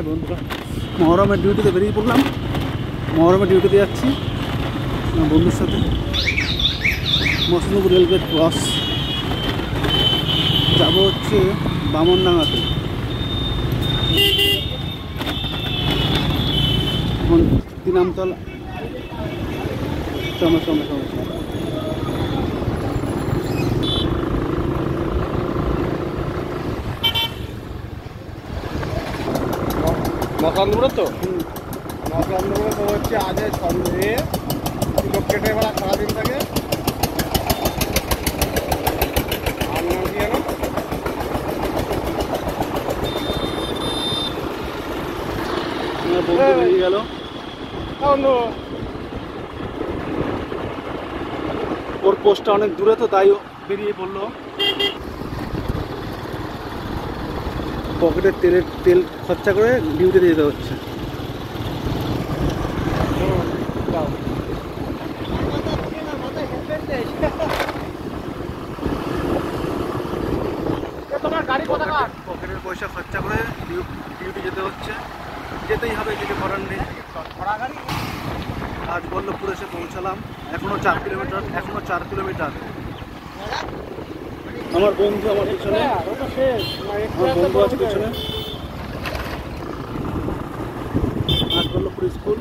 বন্ধুরা মহরমের ডিউটিতে বেরিয়ে পড়লাম। মহরমের ডিউটিতে যাচ্ছি বন্ধুর সাথে। মসনপুর রেলগেট ক্রস যাবো হচ্ছে বামনডাঙ্গাতে। এখন দিনামতলা সমস্যা মশানপুরে তো মশানপুরে তো হচ্ছে আজ সন্ধ্যে লোক কেটে বেড়া সারাদিন থাকে। বেরিয়ে গেল। ওর পোস্টটা অনেক দূরে তো তাই বেরিয়ে পড়লো। পকেটের তেল খরচা করে ডিউটিতে যেতে হচ্ছে। পকেটের পয়সা খরচা করে ডিউটি যেতে হচ্ছে, যেতেই হবে, কিছু করার নেই। আজ বল্লভপুর এসে পৌঁছালাম। এখনো 4 কিলোমিটার। আমার বন্ধু আমার পিছনে, আমার বন্ধু আছে পিছনে। আজ বল্লভপুর স্কুল।